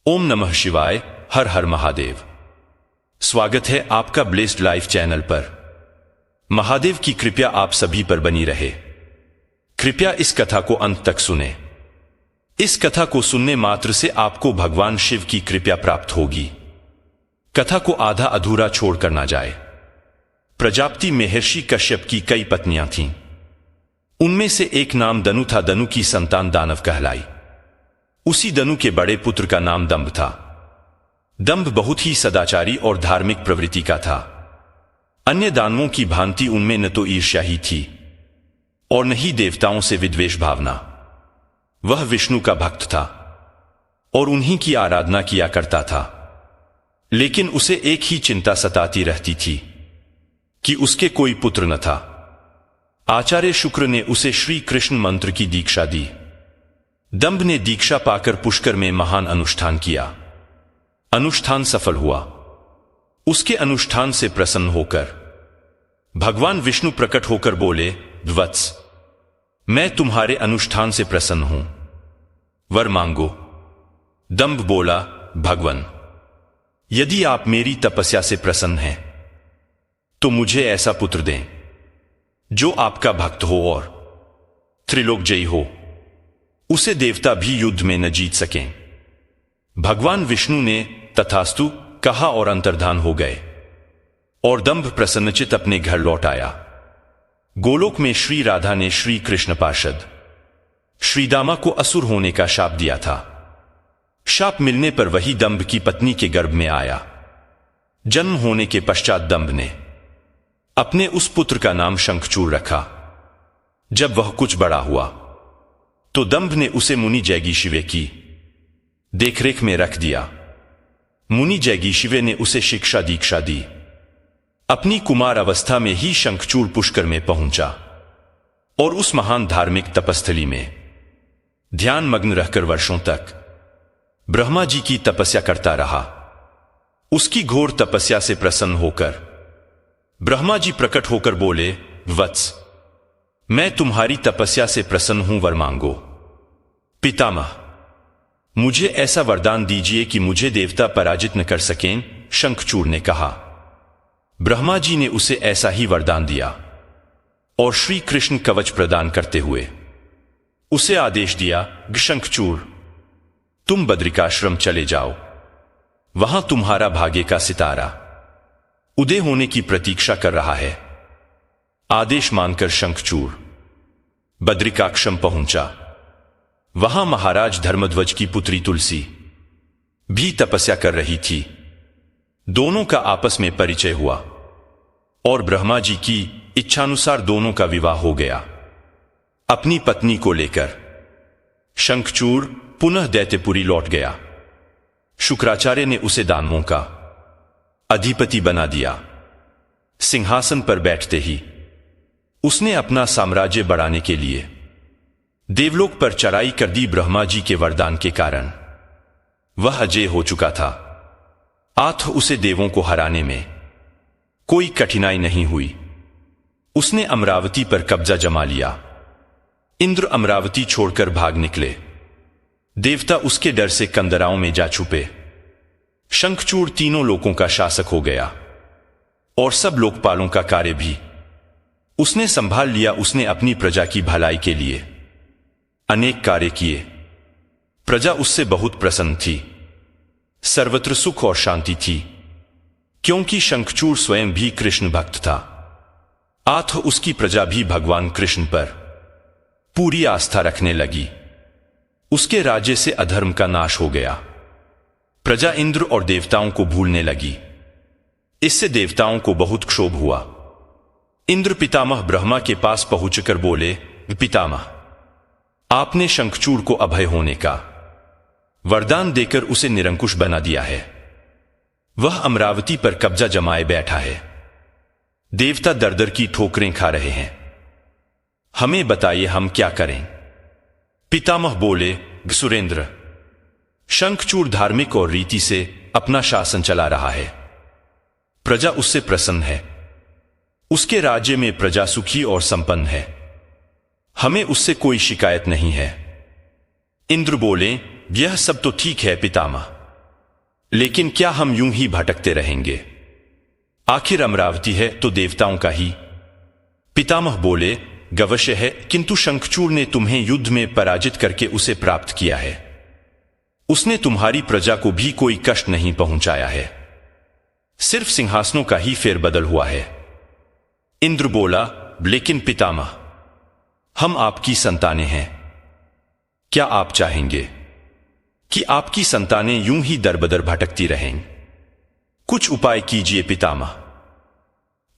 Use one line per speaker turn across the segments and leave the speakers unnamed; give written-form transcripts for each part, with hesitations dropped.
ओम नमः शिवाय। हर हर महादेव। स्वागत है आपका ब्लेस्ड लाइफ चैनल पर। महादेव की कृपा आप सभी पर बनी रहे। कृपया इस कथा को अंत तक सुने। इस कथा को सुनने मात्र से आपको भगवान शिव की कृपा प्राप्त होगी। कथा को आधा अधूरा छोड़कर ना जाए। प्रजापति महर्षि कश्यप की कई पत्नियां थीं। उनमें से एक नाम दनु था। दनु की संतान दानव कहलाई। उसी दनु के बड़े पुत्र का नाम दंभ था। दंभ बहुत ही सदाचारी और धार्मिक प्रवृत्ति का था। अन्य दानवों की भांति उनमें न तो ईर्ष्या ही थी और न ही देवताओं से विद्वेष भावना। वह विष्णु का भक्त था और उन्हीं की आराधना किया करता था। लेकिन उसे एक ही चिंता सताती रहती थी कि उसके कोई पुत्र न था। आचार्य शुक्र ने उसे श्री कृष्ण मंत्र की दीक्षा दी। दंभ ने दीक्षा पाकर पुष्कर में महान अनुष्ठान किया। अनुष्ठान सफल हुआ। उसके अनुष्ठान से प्रसन्न होकर भगवान विष्णु प्रकट होकर बोले, वत्स, मैं तुम्हारे अनुष्ठान से प्रसन्न हूं, वर मांगो। दंभ बोला, भगवान, यदि आप मेरी तपस्या से प्रसन्न हैं तो मुझे ऐसा पुत्र दें जो आपका भक्त हो और त्रिलोकजयी हो। उसे देवता भी युद्ध में न जीत सकें। भगवान विष्णु ने तथास्तु कहा और अंतर्धान हो गए और दंभ प्रसन्नचित अपने घर लौट आया। गोलोक में श्री राधा ने श्री कृष्ण पार्षद श्री दामा को असुर होने का शाप दिया था। शाप मिलने पर वही दंभ की पत्नी के गर्भ में आया। जन्म होने के पश्चात दंभ ने अपने उस पुत्र का नाम शंखचूड़ रखा। जब वह कुछ बड़ा हुआ तो दंभ ने उसे मुनि जैगीशिवे की देखरेख में रख दिया। मुनि जैगीशिवे ने उसे शिक्षा दीक्षा दी। अपनी कुमार अवस्था में ही शंखचूड़ पुष्कर में पहुंचा और उस महान धार्मिक तपस्थली में ध्यान मग्न रहकर वर्षों तक ब्रह्मा जी की तपस्या करता रहा। उसकी घोर तपस्या से प्रसन्न होकर ब्रह्मा जी प्रकट होकर बोले, वत्स, मैं तुम्हारी तपस्या से प्रसन्न हूं, वर मांगो। पितामह, मुझे ऐसा वरदान दीजिए कि मुझे देवता पराजित न कर सकें। शंखचूड़ ने कहा। ब्रह्मा जी ने उसे ऐसा ही वरदान दिया और श्री कृष्ण कवच प्रदान करते हुए उसे आदेश दिया, शंखचूड़, तुम बद्रिकाश्रम चले जाओ। वहां तुम्हारा भाग्य का सितारा उदय होने की प्रतीक्षा कर रहा है। आदेश मानकर शंखचूड़ बद्रिकाश्रम पहुंचा। वहां महाराज धर्मध्वज की पुत्री तुलसी भी तपस्या कर रही थी। दोनों का आपस में परिचय हुआ और ब्रह्मा जी की इच्छानुसार दोनों का विवाह हो गया। अपनी पत्नी को लेकर शंखचूड़ पुनः दैत्यपुरी लौट गया। शुक्राचार्य ने उसे दानवों का अधिपति बना दिया। सिंहासन पर बैठते ही उसने अपना साम्राज्य बढ़ाने के लिए देवलोक पर चढ़ाई कर दी। ब्रह्मा जी के वरदान के कारण वह अजय हो चुका था। आठ उसे देवों को हराने में कोई कठिनाई नहीं हुई। उसने अमरावती पर कब्जा जमा लिया। इंद्र अमरावती छोड़कर भाग निकले। देवता उसके डर से कंदराओं में जा छुपे। शंखचूड़ तीनों लोकों का शासक हो गया और सब लोकपालों का कार्य भी उसने संभाल लिया। उसने अपनी प्रजा की भलाई के लिए अनेक कार्य किए। प्रजा उससे बहुत प्रसन्न थी। सर्वत्र सुख और शांति थी क्योंकि शंखचूड़ स्वयं भी कृष्ण भक्त था। आठ उसकी प्रजा भी भगवान कृष्ण पर पूरी आस्था रखने लगी। उसके राज्य से अधर्म का नाश हो गया। प्रजा इंद्र और देवताओं को भूलने लगी। इससे देवताओं को बहुत क्षोभ हुआ। इंद्र पितामह ब्रह्मा के पास पहुंचकर बोले, पितामह, आपने शंखचूड़ को अभय होने का वरदान देकर उसे निरंकुश बना दिया है। वह अमरावती पर कब्जा जमाए बैठा है। देवता दर दर की ठोकरें खा रहे हैं। हमें बताइए हम क्या करें। पितामह बोले, सुरेंद्र, शंखचूड़ धार्मिक और रीति से अपना शासन चला रहा है। प्रजा उससे प्रसन्न है। उसके राज्य में प्रजा सुखी और संपन्न है। हमें उससे कोई शिकायत नहीं है। इंद्र बोले, यह सब तो ठीक है पितामह, लेकिन क्या हम यूं ही भटकते रहेंगे? आखिर अमरावती है तो देवताओं का ही। पितामह बोले, गवश्य है, किंतु शंखचूड़ ने तुम्हें युद्ध में पराजित करके उसे प्राप्त किया है। उसने तुम्हारी प्रजा को भी कोई कष्ट नहीं पहुंचाया है, सिर्फ सिंहासनों का ही फेरबदल हुआ है। इंद्र बोला, लेकिन पितामह, हम आपकी संतानें हैं। क्या आप चाहेंगे कि आपकी संतानें यूं ही दरबदर भटकती रहें? कुछ उपाय कीजिए पितामह।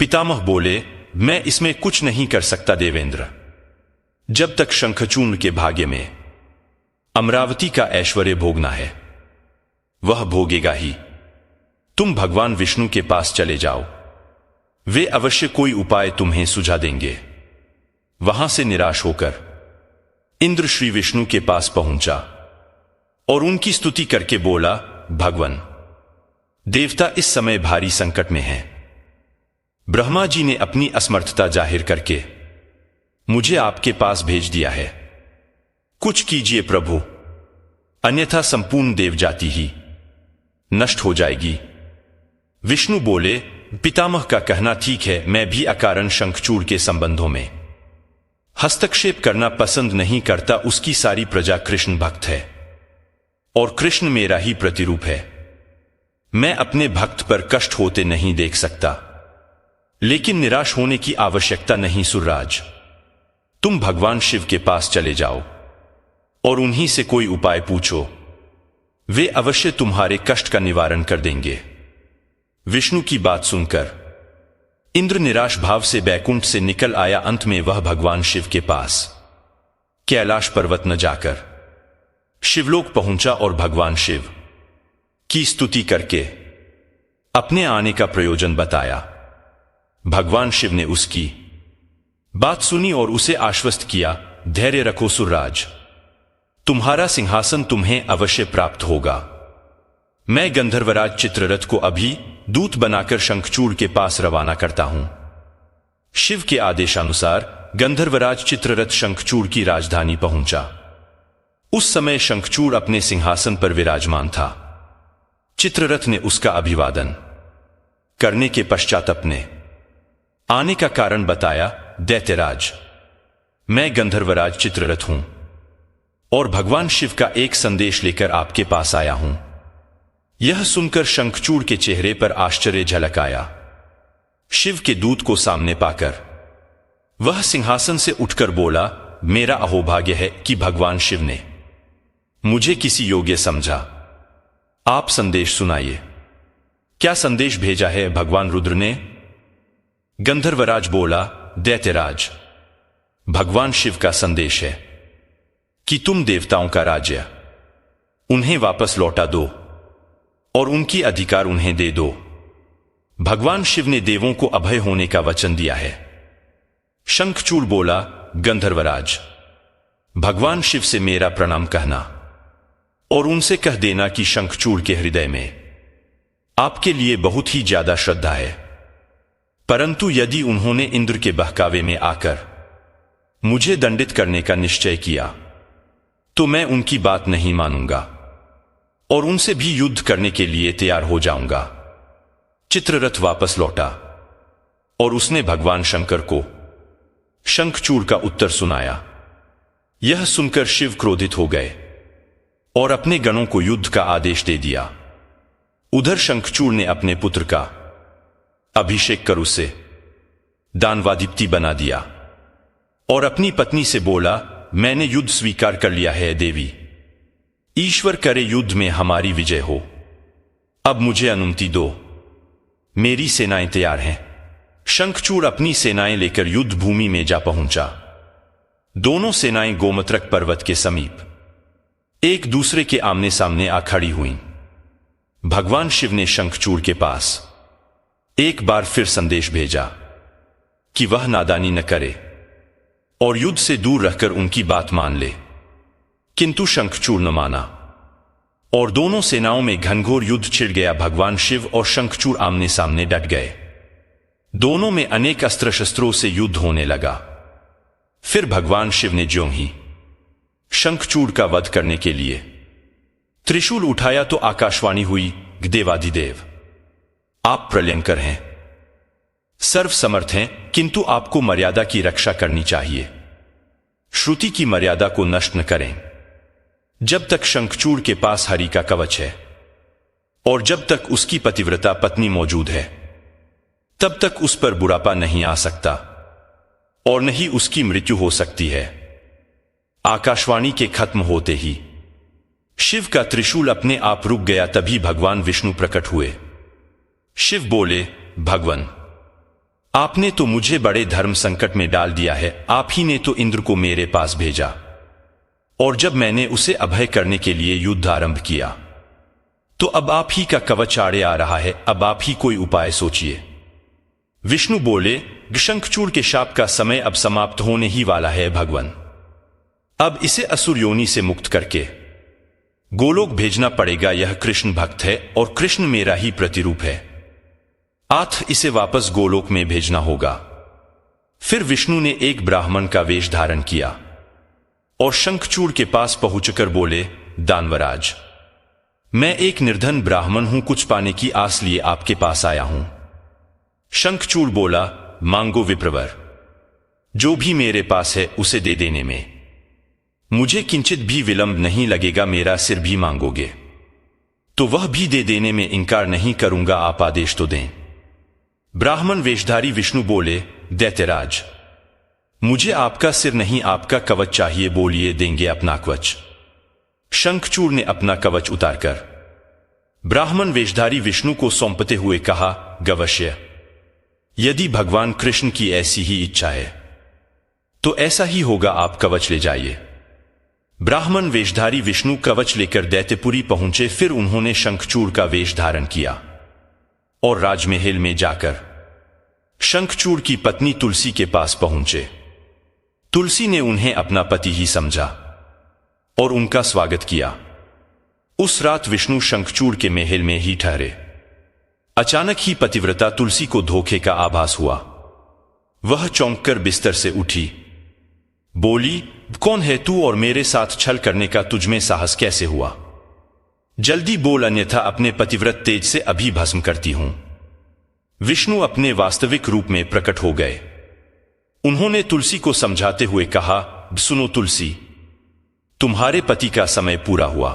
पितामह बोले, मैं इसमें कुछ नहीं कर सकता देवेंद्र। जब तक शंखचूर्ण के भाग्य में अमरावती का ऐश्वर्य भोगना है, वह भोगेगा ही। तुम भगवान विष्णु के पास चले जाओ, वे अवश्य कोई उपाय तुम्हें सुझा देंगे। वहां से निराश होकर इंद्र श्री विष्णु के पास पहुंचा और उनकी स्तुति करके बोला, भगवान, देवता इस समय भारी संकट में हैं। ब्रह्मा जी ने अपनी असमर्थता जाहिर करके मुझे आपके पास भेज दिया है। कुछ कीजिए प्रभु, अन्यथा संपूर्ण देवजाति ही नष्ट हो जाएगी। विष्णु बोले, पितामह का कहना ठीक है, मैं भी अकारण शंखचूड़ के संबंधों में हस्तक्षेप करना पसंद नहीं करता। उसकी सारी प्रजा कृष्ण भक्त है और कृष्ण मेरा ही प्रतिरूप है। मैं अपने भक्त पर कष्ट होते नहीं देख सकता, लेकिन निराश होने की आवश्यकता नहीं सुरराज। तुम भगवान शिव के पास चले जाओ और उन्हीं से कोई उपाय पूछो, वे अवश्य तुम्हारे कष्ट का निवारण कर देंगे। विष्णु की बात सुनकर इंद्र निराश भाव से बैकुंठ से निकल आया। अंत में वह भगवान शिव के पास कैलाश पर्वत न जाकर शिवलोक पहुंचा और भगवान शिव की स्तुति करके अपने आने का प्रयोजन बताया। भगवान शिव ने उसकी बात सुनी और उसे आश्वस्त किया, धैर्य रखो सुरराज, तुम्हारा सिंहासन तुम्हें अवश्य प्राप्त होगा। मैं गंधर्वराज चित्ररथ को अभी दूत बनाकर शंखचूड़ के पास रवाना करता हूं। शिव के आदेशानुसार गंधर्वराज चित्ररथ शंखचूड़ की राजधानी पहुंचा। उस समय शंखचूड़ अपने सिंहासन पर विराजमान था। चित्ररथ ने उसका अभिवादन करने के पश्चात अपने आने का कारण बताया। दैत्यराज, मैं गंधर्वराज चित्ररथ हूं और भगवान शिव का एक संदेश लेकर आपके पास आया हूं। यह सुनकर शंखचूड़ के चेहरे पर आश्चर्य झलक आया। शिव के दूत को सामने पाकर वह सिंहासन से उठकर बोला, मेरा अहोभाग्य है कि भगवान शिव ने मुझे किसी योग्य समझा। आप संदेश सुनाइए। क्या संदेश भेजा है भगवान रुद्र ने? गंधर्वराज बोला, दैत्यराज, भगवान शिव का संदेश है कि तुम देवताओं का राज्य उन्हें वापस लौटा दो और उनकी अधिकार उन्हें दे दो। भगवान शिव ने देवों को अभय होने का वचन दिया है। शंखचूड़ बोला, गंधर्वराज, भगवान शिव से मेरा प्रणाम कहना और उनसे कह देना कि शंखचूड़ के हृदय में आपके लिए बहुत ही ज्यादा श्रद्धा है, परंतु यदि उन्होंने इंद्र के बहकावे में आकर मुझे दंडित करने का निश्चय किया तो मैं उनकी बात नहीं मानूंगा और उनसे भी युद्ध करने के लिए तैयार हो जाऊंगा। चित्ररथ वापस लौटा और उसने भगवान शंकर को शंखचूड़ का उत्तर सुनाया। यह सुनकर शिव क्रोधित हो गए और अपने गणों को युद्ध का आदेश दे दिया। उधर शंखचूड़ ने अपने पुत्र का अभिषेक कर उसे दानवादिप्ति बना दिया और अपनी पत्नी से बोला, मैंने युद्ध स्वीकार कर लिया है देवी, ईश्वर करे युद्ध में हमारी विजय हो। अब मुझे अनुमति दो, मेरी सेनाएं तैयार हैं। शंखचूड़ अपनी सेनाएं लेकर युद्ध भूमि में जा पहुंचा। दोनों सेनाएं गोमत्रक पर्वत के समीप एक दूसरे के आमने सामने आ खड़ी हुईं। भगवान शिव ने शंखचूड़ के पास एक बार फिर संदेश भेजा कि वह नादानी न करे और युद्ध से दूर रहकर उनकी बात मान ले, किंतु शंखचूड़ न माना और दोनों सेनाओं में घनघोर युद्ध छिड़ गया। भगवान शिव और शंखचूड़ आमने सामने डट गए। दोनों में अनेक अस्त्र शस्त्रों से युद्ध होने लगा। फिर भगवान शिव ने ज्यों ही शंखचूड़ का वध करने के लिए त्रिशूल उठाया तो आकाशवाणी हुई, देवाधिदेव। आप प्रलयंकर हैं, सर्वसमर्थ हैं, किंतु आपको मर्यादा की रक्षा करनी चाहिए। श्रुति की मर्यादा को नष्ट न करें। जब तक शंखचूड़ के पास हरि का कवच है और जब तक उसकी पतिव्रता पत्नी मौजूद है, तब तक उस पर बुढ़ापा नहीं आ सकता और न ही उसकी मृत्यु हो सकती है। आकाशवाणी के खत्म होते ही शिव का त्रिशूल अपने आप रुक गया। तभी भगवान विष्णु प्रकट हुए। शिव बोले, भगवान, आपने तो मुझे बड़े धर्म संकट में डाल दिया है। आप ही ने तो इंद्र को मेरे पास भेजा और जब मैंने उसे अभय करने के लिए युद्ध आरंभ किया तो अब आप ही का कवच आड़े आ रहा है। अब आप ही कोई उपाय सोचिए। विष्णु बोले, शंखचूड़ के शाप का समय अब समाप्त होने ही वाला है भगवान। अब इसे असुर योनि से मुक्त करके गोलोक भेजना पड़ेगा। यह कृष्ण भक्त है और कृष्ण मेरा ही प्रतिरूप है। आथ इसे वापस गोलोक में भेजना होगा। फिर विष्णु ने एक ब्राह्मण का वेश धारण किया और शंखचूड़ के पास पहुंचकर बोले, दानवराज, मैं एक निर्धन ब्राह्मण हूं, कुछ पाने की आस लिए आपके पास आया हूं। शंखचूड़ बोला, मांगो विप्रवर, जो भी मेरे पास है उसे दे देने में मुझे किंचित भी विलंब नहीं लगेगा। मेरा सिर भी मांगोगे तो वह भी दे देने में इंकार नहीं करूंगा। आप आदेश तो दें। ब्राह्मण वेशधारी विष्णु बोले, दैत्यराज, मुझे आपका सिर नहीं आपका कवच चाहिए। बोलिए, देंगे अपना कवच। शंखचूड़ ने अपना कवच उतारकर ब्राह्मण वेशधारी विष्णु को सौंपते हुए कहा, गवश्य, यदि भगवान कृष्ण की ऐसी ही इच्छा है तो ऐसा ही होगा। आप कवच ले जाइए। ब्राह्मण वेशधारी विष्णु कवच लेकर दैत्यपुरी पहुंचे। फिर उन्होंने शंखचूड़ का वेश धारण किया और राजमहल में जाकर शंखचूड़ की पत्नी तुलसी के पास पहुंचे। तुलसी ने उन्हें अपना पति ही समझा और उनका स्वागत किया। उस रात विष्णु शंखचूड़ के महल में ही ठहरे। अचानक ही पतिव्रता तुलसी को धोखे का आभास हुआ। वह चौंककर बिस्तर से उठी, बोली, कौन है तू और मेरे साथ छल करने का तुझमें साहस कैसे हुआ? जल्दी बोल, अन्यथा अपने पतिव्रत तेज से अभी भस्म करती हूं। विष्णु अपने वास्तविक रूप में प्रकट हो गए। उन्होंने तुलसी को समझाते हुए कहा, सुनो तुलसी, तुम्हारे पति का समय पूरा हुआ।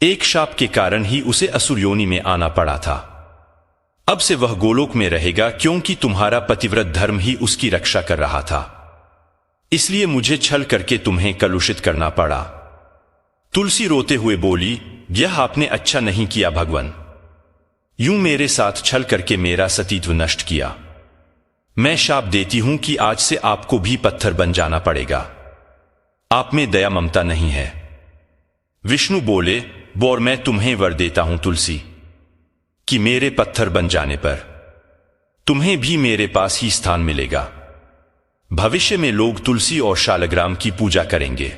एक शाप के कारण ही उसे असुर योनि में आना पड़ा था। अब से वह गोलोक में रहेगा, क्योंकि तुम्हारा पतिव्रत धर्म ही उसकी रक्षा कर रहा था। इसलिए मुझे छल करके तुम्हें कलुषित करना पड़ा। तुलसी रोते हुए बोली, यह आपने अच्छा नहीं किया भगवान। यूं मेरे साथ छल करके मेरा सतीत्व नष्ट किया। मैं शाप देती हूं कि आज से आपको भी पत्थर बन जाना पड़ेगा। आप में दया ममता नहीं है। विष्णु बोले, और मैं तुम्हें वर देता हूं तुलसी, कि मेरे पत्थर बन जाने पर तुम्हें भी मेरे पास ही स्थान मिलेगा। भविष्य में लोग तुलसी और शालग्राम की पूजा करेंगे।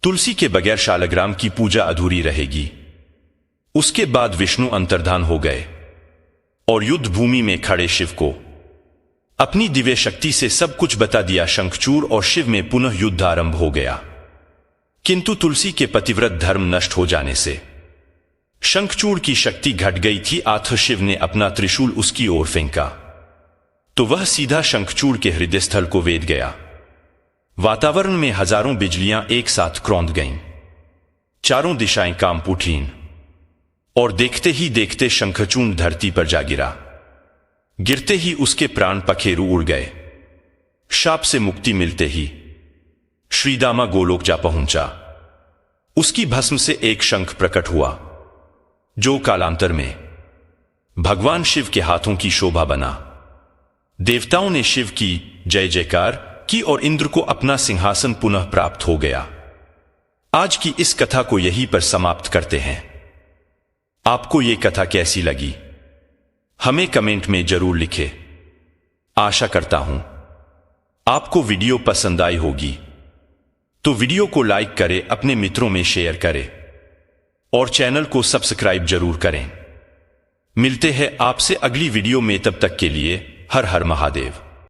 तुलसी के बगैर शालग्राम की पूजा अधूरी रहेगी। उसके बाद विष्णु अंतर्धान हो गए और युद्ध भूमि में खड़े शिव को अपनी दिव्य शक्ति से सब कुछ बता दिया। शंखचूड़ और शिव में पुनः युद्ध आरंभ हो गया, किंतु तुलसी के पतिव्रत धर्म नष्ट हो जाने से शंखचूड़ की शक्ति घट गई थी। आथ शिव ने अपना त्रिशूल उसकी ओर फेंका तो वह सीधा शंखचूड़ के हृदय स्थल को वेध गया। वातावरण में हजारों बिजलियां एक साथ क्रौंद गईं। चारों दिशाएं कांप उठीं और देखते ही देखते शंखचूड़ धरती पर जा गिरा। गिरते ही उसके प्राण पखेरु उड़ गए। शाप से मुक्ति मिलते ही श्रीदामा गोलोक जा पहुंचा। उसकी भस्म से एक शंख प्रकट हुआ, जो कालांतर में भगवान शिव के हाथों की शोभा बना। देवताओं ने शिव की जय जयकार की और इंद्र को अपना सिंहासन पुनः प्राप्त हो गया। आज की इस कथा को यहीं पर समाप्त करते हैं। आपको यह कथा कैसी लगी हमें कमेंट में जरूर लिखें। आशा करता हूं आपको वीडियो पसंद आई होगी, तो वीडियो को लाइक करें, अपने मित्रों में शेयर करें और चैनल को सब्सक्राइब जरूर करें। मिलते हैं आपसे अगली वीडियो में, तब तक के लिए हर हर महादेव।